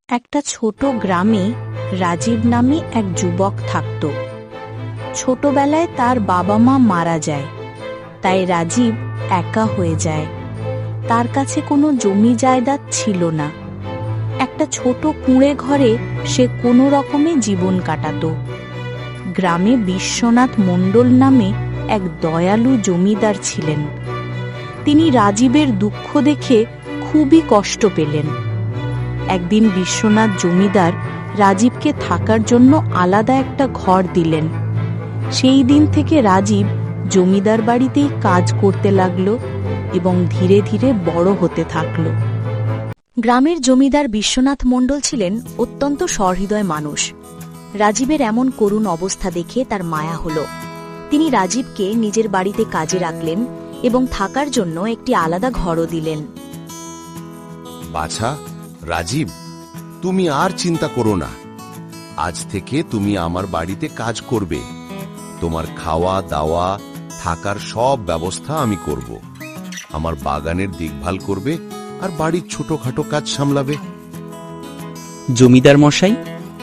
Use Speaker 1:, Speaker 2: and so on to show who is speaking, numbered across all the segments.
Speaker 1: একটা ছোট গ্রামে রাজীব নামে এক যুবক থাকত। ছোটবেলায় তার বাবা মা মারা যায়, তাই রাজীব একা হয়ে যায়। তার কাছে কোনো জমি জায়দাদ ছিল না। একটা ছোট কুঁড়ে ঘরে সে কোনো রকমে জীবন কাটাত। গ্রামে বিশ্বনাথ মণ্ডল নামে এক দয়ালু জমিদার ছিলেন। তিনি রাজীবের দুঃখ দেখে খুবই কষ্ট পেলেন। একদিন বিশ্বনাথ জমিদার রাজীবকে থাকার জন্য আলাদা একটা ঘর দিলেন। সেই দিন থেকে রাজীব জমিদার বাড়িতেই কাজ করতে লাগলো এবং ধীরে ধীরে বড় হতে থাকলো। গ্রামের জমিদার বিশ্বনাথ মণ্ডল ছিলেন অত্যন্ত সহৃদয় মানুষ। রাজীবের এমন করুণ অবস্থা দেখে তার মায়া হল। তিনি রাজীবকে নিজের বাড়িতে কাজে রাখলেন এবং থাকার জন্য একটি আলাদা ঘরও দিলেন।
Speaker 2: বাছা, রাজীব, তুমি আর চিন্তা করো না। আজ থেকে তুমি আমার বাড়িতে কাজ করবে। তোমার খাওয়া দাওয়া থাকার সব ব্যবস্থা আমি করব। আমার বাগানের দেখভাল করবে আর বাড়ির ছোটখাটো কাজ সামলাবে।
Speaker 3: জমিদার মশাই,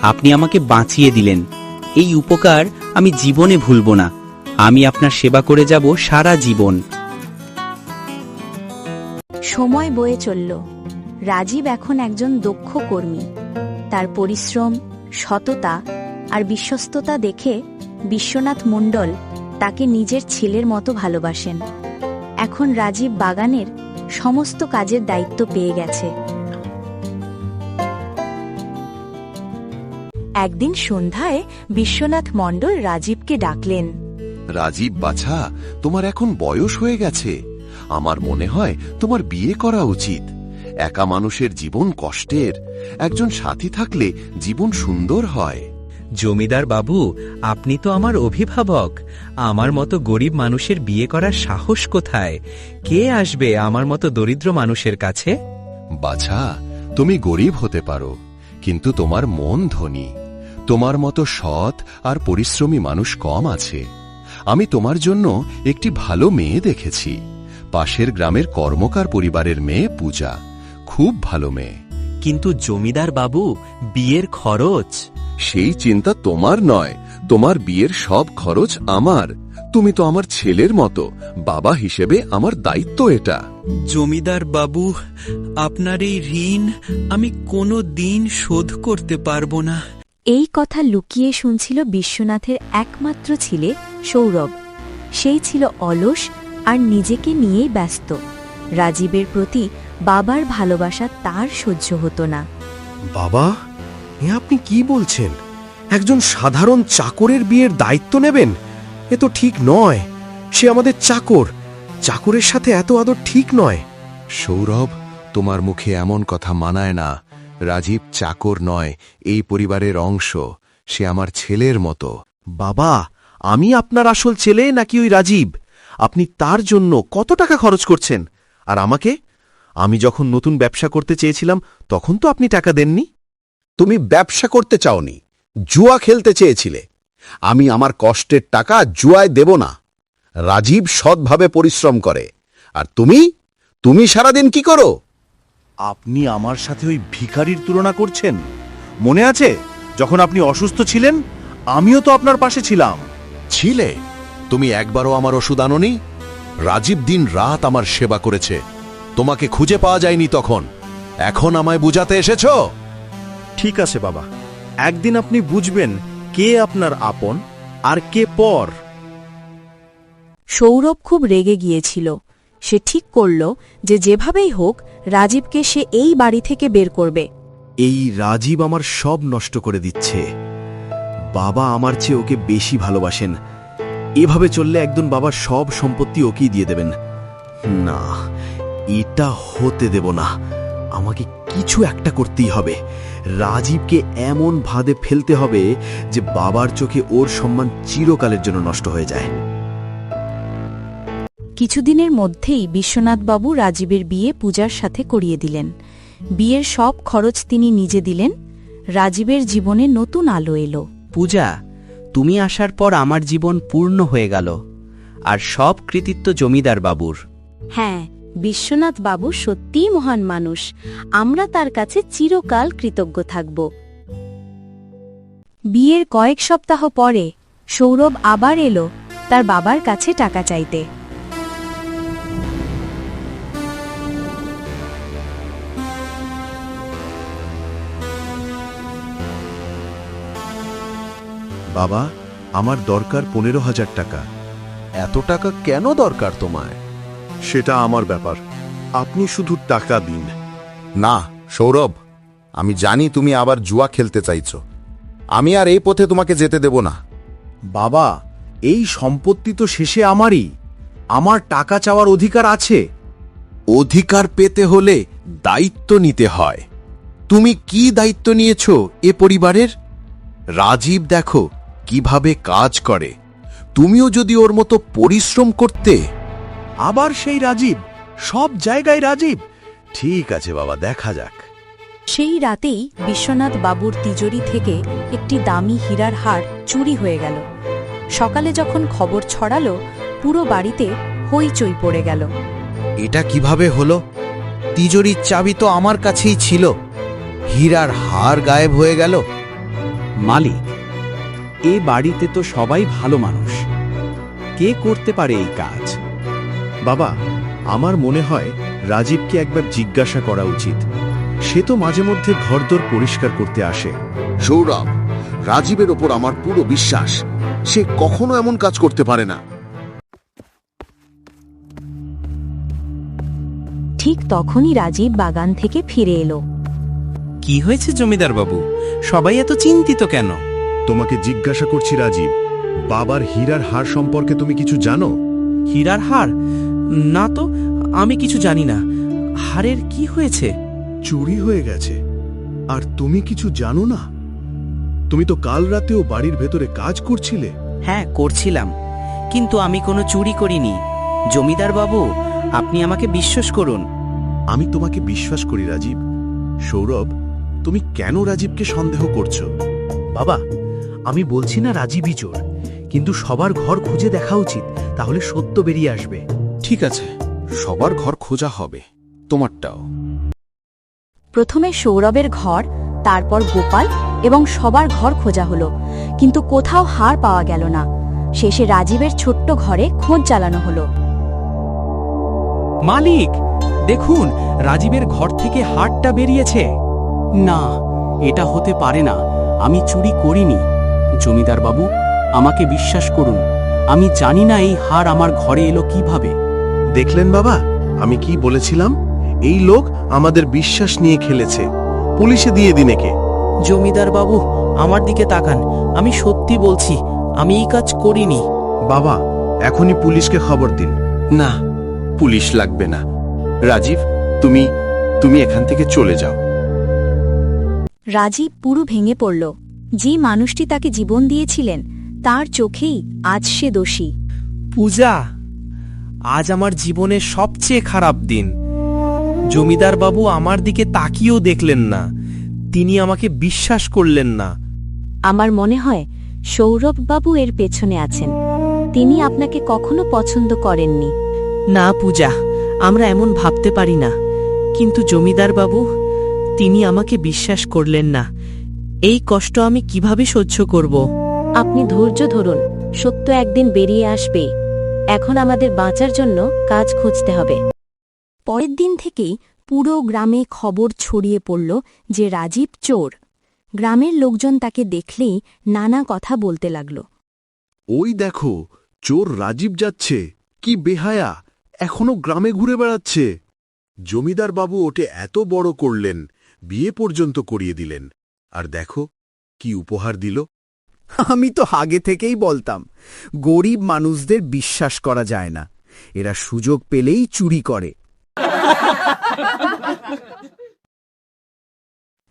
Speaker 3: আপনি আমাকে বাঁচিয়ে দিলেন। এই উপকার আমি জীবনে ভুলব না। আমি আপনার সেবা করে যাব সারা জীবন।
Speaker 1: সময় বয়ে চলল। রাজীব এখন একজন দক্ষ কর্মী। তার পরিশ্রম, সততা আর বিশ্বস্ততা দেখে বিশ্বনাথ মণ্ডল তাকে নিজের ছেলের মতো ভালোবাসেন। এখন রাজীব বাগানের সমস্ত কাজের দায়িত্ব পেয়ে গেছে। একদিন সন্ধ্যায় বিশ্বনাথ মণ্ডল রাজীবকে ডাকলেন।
Speaker 2: রাজীব বাছা, তোমার এখন বয়স হয়ে গেছে। আমার মনে হয় তোমার বিয়ে করা উচিত। একা মানুষের জীবন কষ্টের, একজন সাথী থাকলে জীবন সুন্দর হয়।
Speaker 4: জমিদার বাবু, আপনি তো আমার অভিভাবক। আমার মতো গরিব মানুষের বিয়ে করার সাহস কোথায়? কে আসবে আমার মতো দরিদ্র মানুষের কাছে?
Speaker 2: বাছা, তুমি গরিব হতে পারো, কিন্তু তোমার মন ধনী। তোমার মতো সৎ আর পরিশ্রমী মানুষ কম আছে। আমি তোমার জন্য একটি ভালো মেয়ে দেখেছি। পাশের গ্রামের কর্মকার পরিবারের মেয়ে পূজা, খুব ভালো মেয়ে।
Speaker 4: কিন্তু জমিদার বাবু, বিয়ের খরচ?
Speaker 2: সেই চিন্তা তোমার নয়, তোমার বিয়ের সব খরচ আমার। তুমি তো আমার ছেলের মতো, বাবা হিসেবে আমার দায়িত্ব এটা।
Speaker 4: জমিদার বাবু, আপনার এই ঋণ আমি কোনো দিন শোধ করতে পারবো না।
Speaker 1: এই কথা লুকিয়ে শুনছিল বিশ্বনাথের একমাত্র ছেলে সৌরভ। সেই ছিল অলস আর নিজেকে নিয়েই ব্যস্ত। রাজীবের প্রতি বাবার ভালোবাসা তার সহ্য হতো না।
Speaker 5: বাবা, আপনি কি বলছেন? একজন সাধারণ চাকরের বিয়ের দায়িত্ব নেবেন? এ তো ঠিক নয়। সে আমাদের চাকর। চাকরের সাথে এত আদর ঠিক নয়।
Speaker 2: সৌরভ, তোমার মুখে এমন কথা মানায় না। রাজীব চাকর নয়, এই পরিবারের অংশ। সে আমার ছেলের মতো।
Speaker 5: বাবা, আমি আপনার আসল ছেলে নাকি ওই রাজীব? আপনি তার জন্য কত টাকা খরচ করছেন? আর আমাকে? আমি যখন নতুন ব্যবসা করতে চেয়েছিলাম তখন তো আপনি টাকা দেননি।
Speaker 6: তুমি ব্যবসা করতে চাওনি, জুয়া খেলতে চেয়েছিলে। আমি আমার কষ্টের টাকা জুয়ায় দেব না। রাজীব সৎভাবে পরিশ্রম করে। আর তুমি সারাদিন কি করো?
Speaker 5: আপনি আমার সাথে ওই ভিখারির তুলনা করছেন? মনে আছে যখন আপনি অসুস্থ ছিলেন? আমিও তো আপনার পাশে ছিলাম।
Speaker 2: ছিলে? তুমি একবারও আমার ওষুধ আনোনি? রাজীব দিন রাত আমার সেবা করেছে। তোমাকে খুঁজে পাওয়া যায়নি তখন। এখন আমায় বুঝাতে এসেছো?
Speaker 5: ঠিক আছে বাবা, একদিন আপনি বুঝবেন কে আপনার আপন আর কে পর।
Speaker 1: সৌরভ খুব রেগে গিয়েছিল। সে ঠিক করল যে যেভাবেই হোক রাজীবকে সে এই বাড়ি থেকে বের করবে।
Speaker 5: এই রাজীব আমার সব নষ্ট করে দিচ্ছে। বাবা আমার চেয়ে ওকে বেশি ভালোবাসেন। এভাবে চললে একদিন বাবার সব সম্পত্তি ওকেই দিয়ে দেবেন। না, এটা হতে দেব না। আমাকে কিছু একটা করতেই হবে। রাজীবকে এমন ভাদে ফেলতে হবে যে বাবার চোখে ওর সম্মান চিরকালের জন্য নষ্ট হয়ে যায়।
Speaker 1: কিছুদিনের মধ্যেই বিশ্বনাথবাবু রাজীবের বিয়ে পূজার সাথে করিয়ে দিলেন। বিয়ের সব খরচ তিনি নিজে দিলেন। রাজীবের জীবনে নতুন আলো এলো।
Speaker 3: পূজা, তুমি আসার পর আমার জীবন পূর্ণ হয়ে গেল। আর সব কৃতিত্ব জমিদার বাবুর।
Speaker 1: হ্যাঁ, বিশ্বনাথ বাবু সত্যিই মহান মানুষ, আমরা তার কাছে চিরকাল কৃতজ্ঞ থাকব। বিয়ের কয়েক সপ্তাহ পরে সৌরভ আবার এলো তার বাবার কাছে টাকা চাইতে।
Speaker 5: বাবা, আমার দরকার 15,000 টাকা।
Speaker 6: এত টাকা কেন দরকার তোমায়?
Speaker 5: সেটা আমার ব্যাপার, আপনি শুধু টাকা দিন।
Speaker 6: না সৌরভ, আমি জানি তুমি আবার জুয়া খেলতে চাইছো। আমি আর এই পথে তোমাকে যেতে দেব না।
Speaker 5: বাবা, এই সম্পত্তি তো শেষে আমারই, আমার টাকা চাওয়ার অধিকার আছে।
Speaker 6: অধিকার পেতে হলে দায়িত্ব নিতে হয়। তুমি কি দায়িত্ব নিয়েছো এ পরিবারের? রাজীব দেখো কিভাবে কাজ করে, তুমিও যদি ওর মতো পরিশ্রম করতে।
Speaker 5: আবার সেই রাজীব, সব জায়গায় রাজীব। ঠিক আছে বাবা, দেখা যাক।
Speaker 1: সেই রাতেই বিশ্বনাথ বাবুর তিজোরি থেকে একটি দামি হীরার হার চুরি হয়ে গেল। সকালে যখন খবর ছড়ালো, পুরো বাড়িতে হইচই পড়ে গেল।
Speaker 7: এটা কিভাবে হলো? তিজোরির চাবি তো আমার কাছেই ছিল, হীরার হার গায়েব হয়ে গেল।
Speaker 3: মালিক, এ বাড়িতে তো সবাই ভালো মানুষ, কে করতে পারে এই কাজ?
Speaker 5: বাবা, আমার মনে হয় রাজীবকে একবার জিজ্ঞাসা করা উচিত। সে তো মাঝে মধ্যে ঘরদোর পরিষ্কার করতে আসে।
Speaker 6: সৌরভ, রাজীবের ওপর আমার পুরো বিশ্বাস, সে কখনো এমন কাজ করতে পারে না।
Speaker 1: ঠিক তখনই রাজীব বাগান থেকে ফিরে এলো।
Speaker 4: কি হয়েছে জমিদার বাবু, সবাই এত চিন্তিত কেন?
Speaker 5: তোমাকে জিজ্ঞাসা করছি রাজীব, বাবার হীরার হার সম্পর্কে তুমি কিছু জানো?
Speaker 4: হীরার হার? না তো, আমি কিছু জানি না। হারের কি হয়েছে?
Speaker 5: চুরি হয়ে গেছে, আর তুমি কিছু জানো না? তুমি তো কাল রাতেও বাড়ির ভেতরে কাজ করছিলে।
Speaker 3: হ্যাঁ, করছিলাম, কিন্তু আমি কোনো চুরি করিনি। জমিদার বাবু, আপনি আমাকে বিশ্বাস করুন।
Speaker 5: আমি তোমাকে বিশ্বাস করি রাজীব। সৌরভ, তুমি কেন রাজীবকে সন্দেহ করছো? বাবা, আমি বলছি না রাজীবই চোর, কিন্তু সবার ঘর খুঁজে দেখা উচিত, তাহলে সত্য বেরিয়ে আসবে।
Speaker 2: ঠিক আছে, সবার ঘর খোঁজা হবে, তোমারটাও।
Speaker 1: প্রথমে সৌরভের ঘর, তারপর গোপাল এবং সবার ঘর খোঁজা হলো, কিন্তু কোথাও হার পাওয়া গেল না। শেষে রাজীবের ছোট্ট ঘরে খোঁজ চালানো হলো।
Speaker 4: মালিক, দেখুন, রাজীবের ঘর থেকে হারটা বেরিয়েছে।
Speaker 3: না, এটা হতে পারে না, আমি চুরি করিনি। জমিদার বাবু, আমাকে বিশ্বাস করুন, আমি জানি না এই হার আমার ঘরে এলো কিভাবে।
Speaker 5: দেখলেন বাবা, আমি কি বলেছিলাম? এই লোক আমাদের বিশ্বাস নিয়ে খেলেছে। পুলিশে দিয়ে দিন একে।
Speaker 3: জমিদার বাবু, আমার দিকে তাকান, আমি সত্যি বলছি, আমি এই কাজ করিনি।
Speaker 5: বাবা, এখনই পুলিশকে খবর দিন।
Speaker 2: না, পুলিশ লাগবে না। রাজীব, তুমি এখান থেকে চলে যাও।
Speaker 1: রাজীব পুরো ভেঙে পড়ল। যে মানুষটি তাকে জীবন দিয়েছিলেন, তার চোখেই আজ সে দোষী।
Speaker 4: পূজা, আজ আমার জীবনের সবচেয়ে খারাপ দিন। জমিদার বাবু আমার দিকে তাকিয়েও দেখলেন না, তিনি আমাকে বিশ্বাস করলেন না।
Speaker 1: আমার মনে হয় সৌরভ বাবু এর পেছনে আছেন। তিনি আপনাকে কখনো পছন্দ করেননি।
Speaker 3: না পূজা, আমরা এমন ভাবতে পারি না, কিন্তু জমিদার বাবু, তিনি আমাকে বিশ্বাস করলেন না। এই কষ্ট আমি কিভাবে সহ্য করব?
Speaker 1: আপনি ধৈর্য ধরুন, সত্য একদিন বেরিয়ে আসবে। এখন আমাদের বাঁচার জন্য কাজ খুঁজতে হবে। পরের দিন থেকেই পুরো গ্রামে খবর ছড়িয়ে পড়ল যে রাজীব চোর। গ্রামের লোকজন তাকে দেখলেই নানা কথা বলতে লাগল।
Speaker 5: ওই দেখো, চোর রাজীব যাচ্ছে, কি বেহায়া, এখনো গ্রামে ঘুরে বেড়াচ্ছে। জমিদার বাবু ওটে এত বড় করলেন, বিয়ে পর্যন্ত করিয়ে দিলেন, আর দেখো কি উপহার দিল।
Speaker 7: আমি তো আগে থেকেই বলতাম, গরিব মানুষদের বিশ্বাস করা যায় না, এরা সুযোগ পেলেই চুরি করে।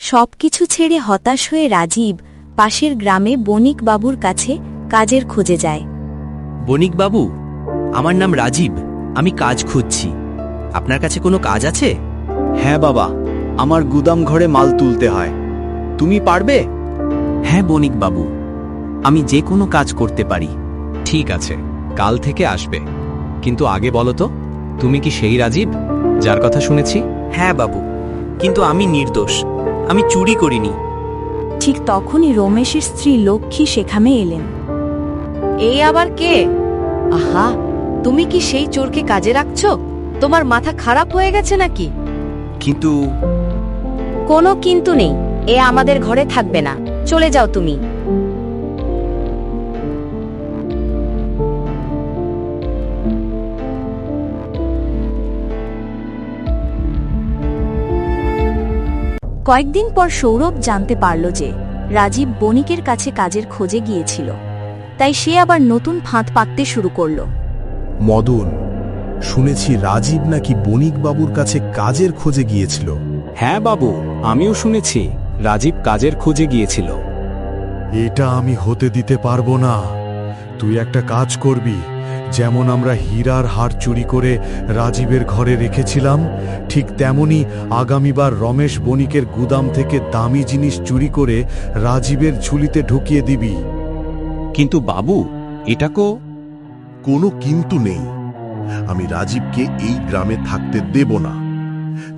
Speaker 1: সবকিছু ছেড়ে হতাশ হয়ে রাজীব পাশের গ্রামে বণিক বাবুর কাছে কাজের খোঁজে যায়।
Speaker 3: বণিক বাবু, আমার নাম রাজীব, আমি কাজ খুঁজছি। আপনার কাছে কোনো কাজ আছে?
Speaker 7: হ্যাঁ বাবা, আমার গুদাম ঘরে মাল তুলতে হয়, তুমি পারবে?
Speaker 3: হ্যাঁ বণিক বাবু, আমি যে কোনো কাজ করতে পারি।
Speaker 4: ঠিক আছে, কাল থেকে আসবে, কিন্তু আগে বলো তো, তুমি কি সেই রাজীব?
Speaker 8: যার কথা শুনেছি?
Speaker 3: হ্যাঁ বাবু, কিন্তু আমি নির্দোষ, আমি চুরি করিনি।
Speaker 1: ঠিক তখনই রমেশের স্ত্রী লক্ষ্মী সেখানে এলেন।
Speaker 9: এই আবার কে? আহা, তুমি কি সেই চোরকে কাজে রাখছো? তোমার মাথা খারাপ হয়ে গেছে নাকি?
Speaker 8: কিন্তু
Speaker 9: কোনো কিন্তু নেই, এ আমাদের ঘরে থাকবে না, চলে যাও তুমি।
Speaker 1: কয়েকদিন পর সৌরভ জানতে পারল যে রাজীব বণিকের কাছে কাজের খোঁজে গিয়েছিল, তাই সে আবার নতুন ফাঁদ পাততে শুরু করল।
Speaker 10: মদন, শুনেছি রাজীব নাকি বণিক বাবুর কাছে কাজের খোঁজে গিয়েছিল।
Speaker 8: হ্যাঁ বাবু, আমিও শুনেছি রাজীব কাজের খোঁজে গিয়েছিল।
Speaker 10: এটা আমি হতে দিতে পারবো না। তুই একটা কাজ করবি, যেমন আমরা হীরার হার চুরি করে রাজীবের ঘরে রেখেছিলাম, ঠিক তেমনি আগামীবার রমেশ বণিকের গুদাম থেকে দামি জিনিস চুরি করে রাজীবের ঝুলিতে ঢুকিয়ে দিবি।
Speaker 8: কিন্তু বাবু, এটা
Speaker 10: কোনো কিন্তু নেই। আমি রাজীবকে এই গ্রামে থাকতে দেব না।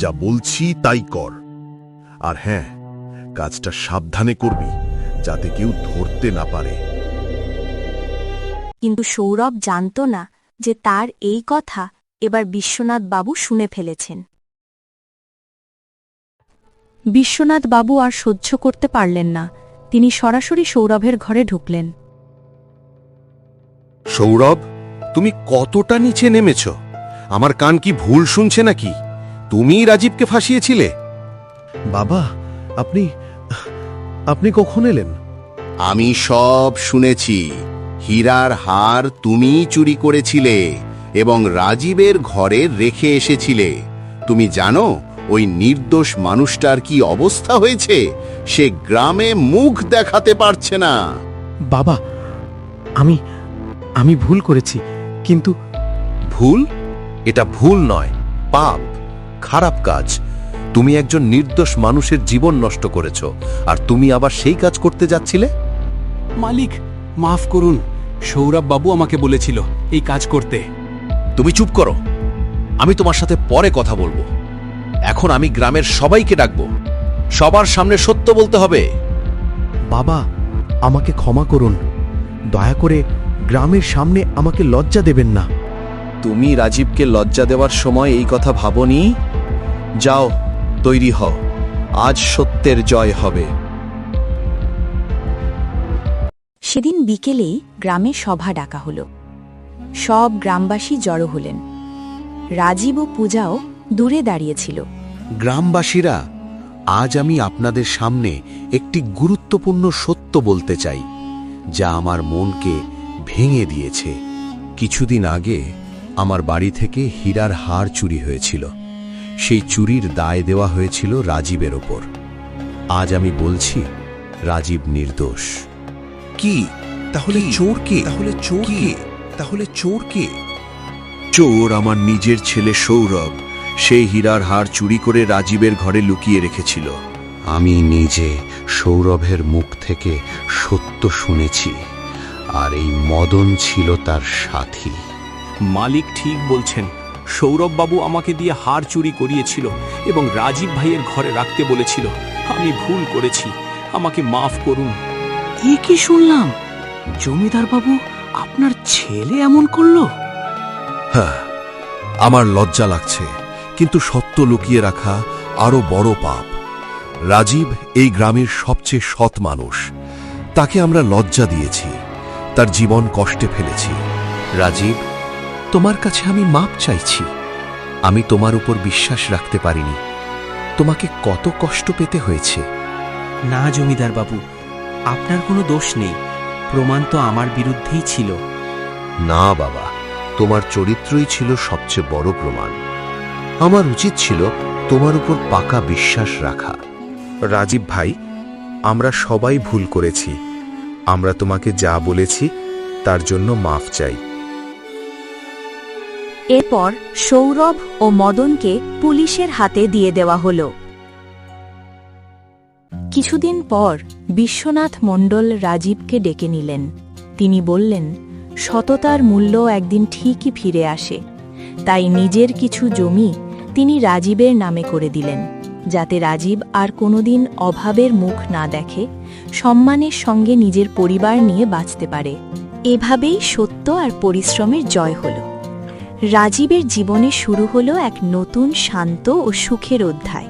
Speaker 10: যা বলছি তাই কর। আর হ্যাঁ, কাজটা সাবধানে করবি, যাতে কেউ ধরতে না পারে।
Speaker 1: কিন্তু সৌরভ জানত না যে তার এই কথা এবার বিশ্বনাথ বাবু শুনে ফেলেছেন। বিশ্বনাথ বাবু আর সহ্য করতে পারলেন না, তিনি সরাসরি সৌরভের ঘরে ঢুকলেন।
Speaker 6: সৌরভ, তুমি কতটা নিচে নেমেছ? আমার কান কি ভুল শুনছে নাকি? তুমিই রাজীবকে ফাঁসিয়েছিলে?
Speaker 10: বাবা, আপনি কখন এলেন?
Speaker 6: আমি সব শুনেছি। হীরার হার তুমিই চুরি করেছিলে এবং রাজীবের ঘরে রেখে এসেছিলে। তুমি জানো ওই নির্দোষ মানুষটার কি অবস্থা হয়েছে? সে গ্রামে মুখ দেখাতে পারছে না।
Speaker 4: বাবা, আমি ভুল করেছি, কিন্তু
Speaker 2: ভুল? এটা ভুল নয়, পাপ, খারাপ কাজ। তুমি একজন নির্দোষ মানুষের জীবন নষ্ট করেছ, আর তুমি আবার সেই কাজ করতে যাচ্ছিলে?
Speaker 8: মালিক, মাফ করুন। সৌরভ বাবু আমাকে বলেছিল এই কাজ করতে।
Speaker 2: তুমি চুপ করো, আমি তোমার সাথে পরে কথা বলবো। এখন আমি গ্রামের সবাইকে ডাকবো, সবার সামনে সত্য বলতে হবে।
Speaker 5: বাবা, আমাকে ক্ষমা করুন। দয়া করে গ্রামের সামনে আমাকে লজ্জা দেবেন না।
Speaker 2: তুমি রাজীবকে লজ্জা দেওয়ার সময় এই কথা ভাবনি? যাও, তৈরি হও, আজ সত্যের জয় হবে।
Speaker 1: সেদিন বিকেলেই গ্রামে সভা ডাকা হল। সব গ্রামবাসী জড়ো হলেন। রাজীব ও পূজাও দূরে দাঁড়িয়েছিল।
Speaker 2: গ্রামবাসীরা, আজ আমি আপনাদের সামনে একটি গুরুত্বপূর্ণ সত্য বলতে চাই, যা আমার মনকে ভেঙে দিয়েছে। কিছুদিন আগে আমার বাড়ি থেকে হীরার হার চুরি হয়েছিল। সেই চুরির দায় দেওয়া হয়েছিল রাজীবের ওপর। আজ আমি বলছি, রাজীব নির্দোষ।
Speaker 10: কি? তাহলে চোর কে?
Speaker 2: চোর আমার নিজের ছেলে সৌরভ। সেই হীরার হার চুরি করে রাজীবের ঘরে লুকিয়ে রেখেছিল। আমি নিজে সৌরভের মুখ থেকে সত্য শুনেছি, আর এই মদন ছিল তার সাথী।
Speaker 8: মালিক ঠিক বলছেন। সৌরভ বাবু আমাকে দিয়ে হার চুরি করিয়েছিল এবং রাজীব ভাইয়ের ঘরে রাখতে বলেছিল। আমি ভুল করেছি, আমাকে মাফ করুন।
Speaker 3: এ কি শুনলাম? জমিদার বাবু আপনার ছেলে এমন করলো?
Speaker 10: হ্যাঁ, আমার লজ্জা লাগছে, কিন্তু সত্য লুকিয়ে রাখা আরো বড় পাপ। রাজীব এই গ্রামের সবচেয়ে সৎ মানুষ। তাকে আমরা লজ্জা দিয়েছি, তার জীবন কষ্টে ফেলেছি।
Speaker 2: রাজীব, তোমার কাছে আমি মাপ চাইছি। আমি তোমার উপর বিশ্বাস রাখতে পারিনি। তোমাকে কত কষ্ট পেতে হয়েছে।
Speaker 3: না জমিদার বাবু, আপনার কোনো দোষ নেই, প্রমাণ তো আমার বিরুদ্ধেই ছিল।
Speaker 2: না বাবা, তোমার চরিত্রই ছিল সবচেয়ে বড় প্রমাণ। আমার উচিত ছিল তোমার উপর পাকা বিশ্বাস রাখা।
Speaker 10: রাজীব ভাই, আমরা সবাই ভুল করেছি। আমরা তোমাকে যা বলেছি তার জন্য মাফ চাই।
Speaker 1: এরপর সৌরভ ও মদনকে পুলিশের হাতে দিয়ে দেওয়া হল। কিছুদিন পর বিশ্বনাথ মণ্ডল রাজীবকে ডেকে নিলেন। তিনি বললেন, সততার মূল্য একদিন ঠিকই ফিরে আসে, তাই নিজের কিছু জমি তিনি রাজীবের নামে করে দিলেন, যাতে রাজীব আর কোনোদিন অভাবের মুখ না দেখে, সম্মানের সঙ্গে নিজের পরিবার নিয়ে বাঁচতে পারে। এভাবেই সত্য আর পরিশ্রমের জয় হল। রাজীবের জীবনে শুরু হলো এক নতুন শান্ত ও সুখের অধ্যায়।